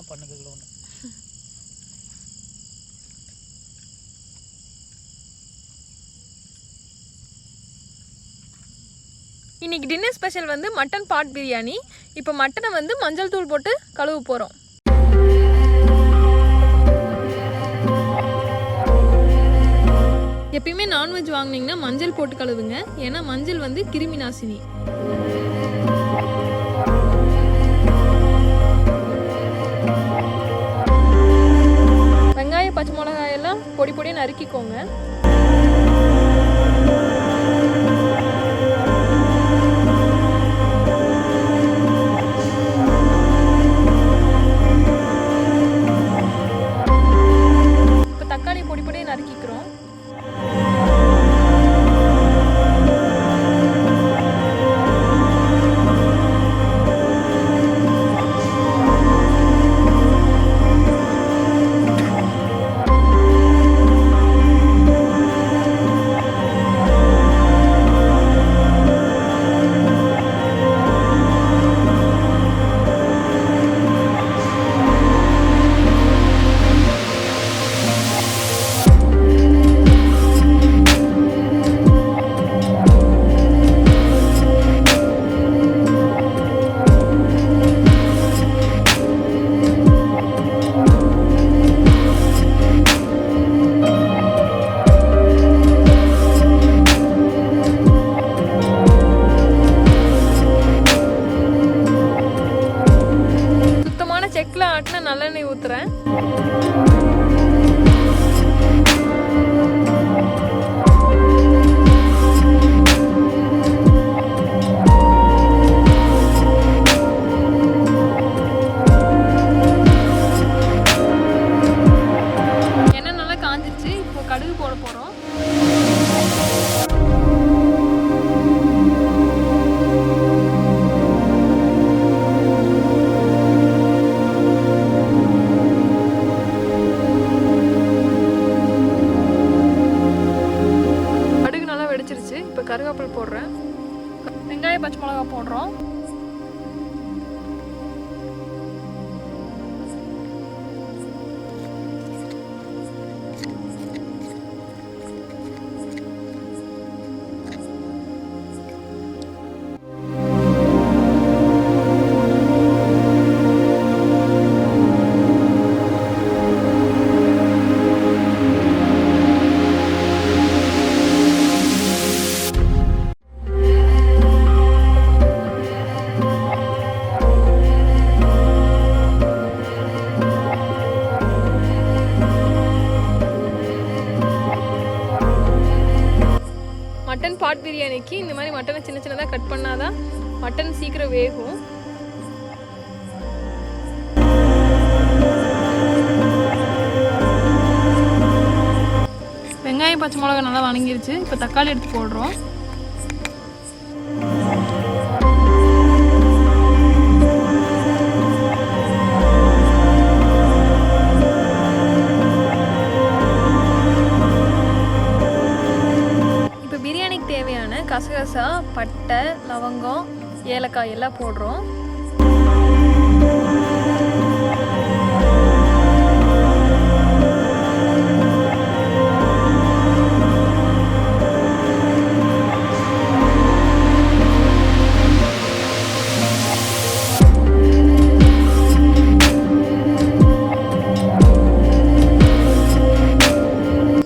வேணால் பண்ணுதுல ஒன்று. இன்னைக்கு டின்னர் ஸ்பெஷல் வந்து மட்டன் பாட் பிரியாணி. இப்போ மட்டனை வந்து மஞ்சள் தூள் போட்டு கழுவ போகிறோம். எப்பயுமே நான்வெஜ் வாங்கினீங்கன்னா மஞ்சள் போட்டு கழுவுங்க, ஏன்னா மஞ்சள் வந்து கிருமி நாசினி. வெங்காயம் பச்சை மிளகாயெல்லாம் பொடி பொடியாக நறுக்கிக்கோங்க. இப்போ தக்காளி பொடி பொடியாக நறுக்கிக்கிறோம். செக்கில் ஆட்டின நல்லெண்ணெய் ஊற்றுறேன். எண்ணெய் நல்லா காஞ்சிச்சு. இப்போ கடுகு போட போகிறோம். இப்போ கருவேப்பிலை போடுறேன். வெங்காயம் பச்சை மிளகா போடுறோம். மட்டன் பாட் பிரியாணிக்கு இந்த மாதிரி மட்டனை சின்ன சின்னதாக கட் பண்ணாதான் மட்டன் சீக்கிரம் வேகும். வெங்காயம் பச்சை மிளகா நல்லா வணங்கிருச்சு. இப்போ தக்காளி எடுத்து போடுறோம். தேவையான கசகசா, பட்டை, லவங்கம், ஏலக்காய் எல்லாம் போடுறோம்.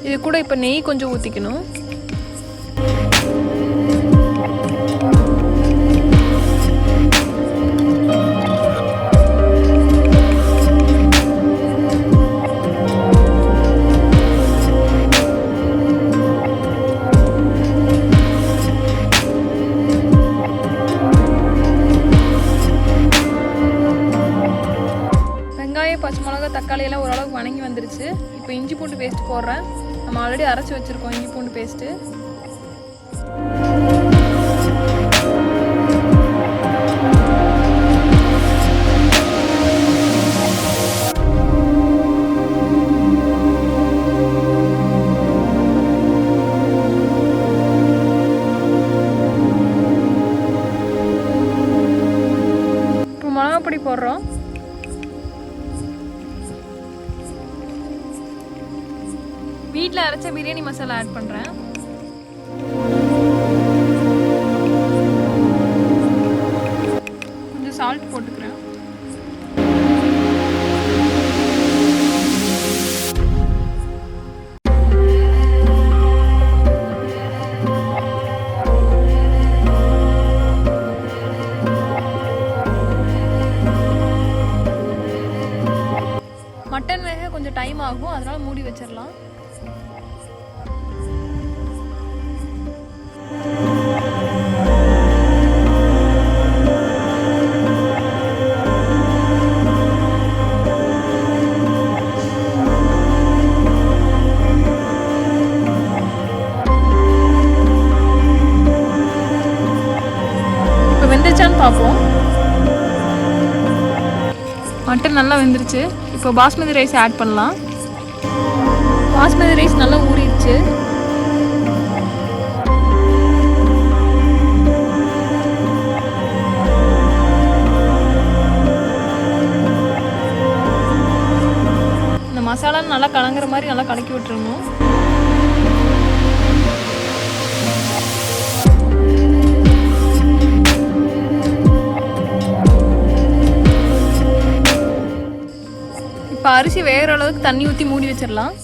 இது கூட இப்போ நெய் கொஞ்சம் ஊற்றிக்கணும். பச்சை மிளகா, தக்காளி எல்லாம் ஓரளவுக்கு வணங்கி வந்துருச்சு. இப்போ இஞ்சி பூண்டு பேஸ்ட் போடுறேன். நம்ம ஆல்ரெடி அரைச்சி வச்சுருக்கோம் இஞ்சி பூண்டு பேஸ்ட்டு. இப்போ மிளகாப்பொடி போடுறோம். வீட்டில் அரைச்ச பிரியாணி மசாலா ஆட் பண்ணுறேன். கொஞ்சம் சால்ட் போட்டுக்கிறேன். மட்டன் வேக கொஞ்சம் டைம் ஆகும், அதனால மூடி வச்சிடலாம். இப்போ வெந்துச்சான்னு பார்ப்போம். மட்டன் நல்லா வெந்துருச்சு. இப்போ பாஸ்மதி ரைஸ் ஆட் பண்ணலாம். பாஸ்மதி ரைஸ் நல்லா ஊறிடுச்சு. இந்த மசாலா நல்லா கலங்குற மாதிரி நல்லா கலக்கி விட்டுருணும். இப்போ அரிசி வேகிற அளவுக்கு தண்ணி ஊற்றி மூடி வச்சிடலாம்.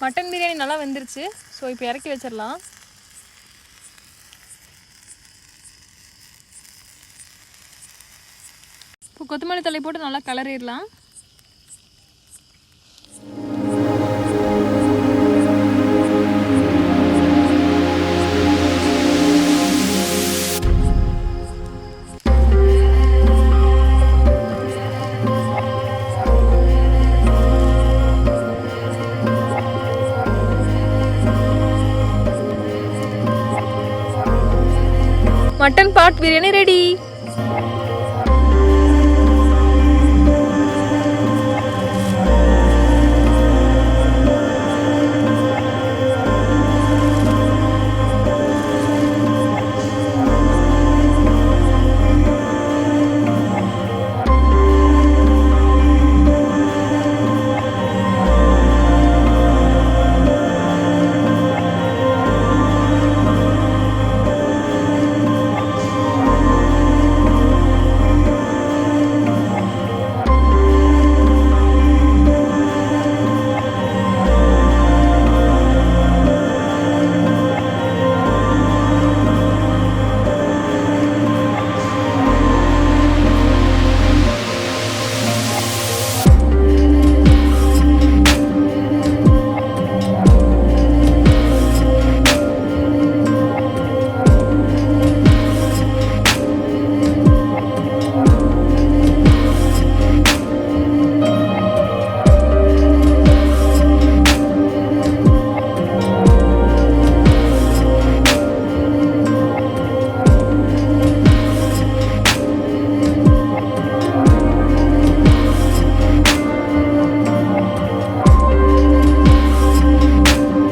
மட்டன் பிரியாணி நல்லா வெந்துருச்சு. ஸோ இப்போ இறக்கி வச்சிடலாம். இப்போ கொத்தமல்லி தழை போட்டு நல்லா கிளறிடலாம். மட்டன் பாட் பிரியாணி ரெடி.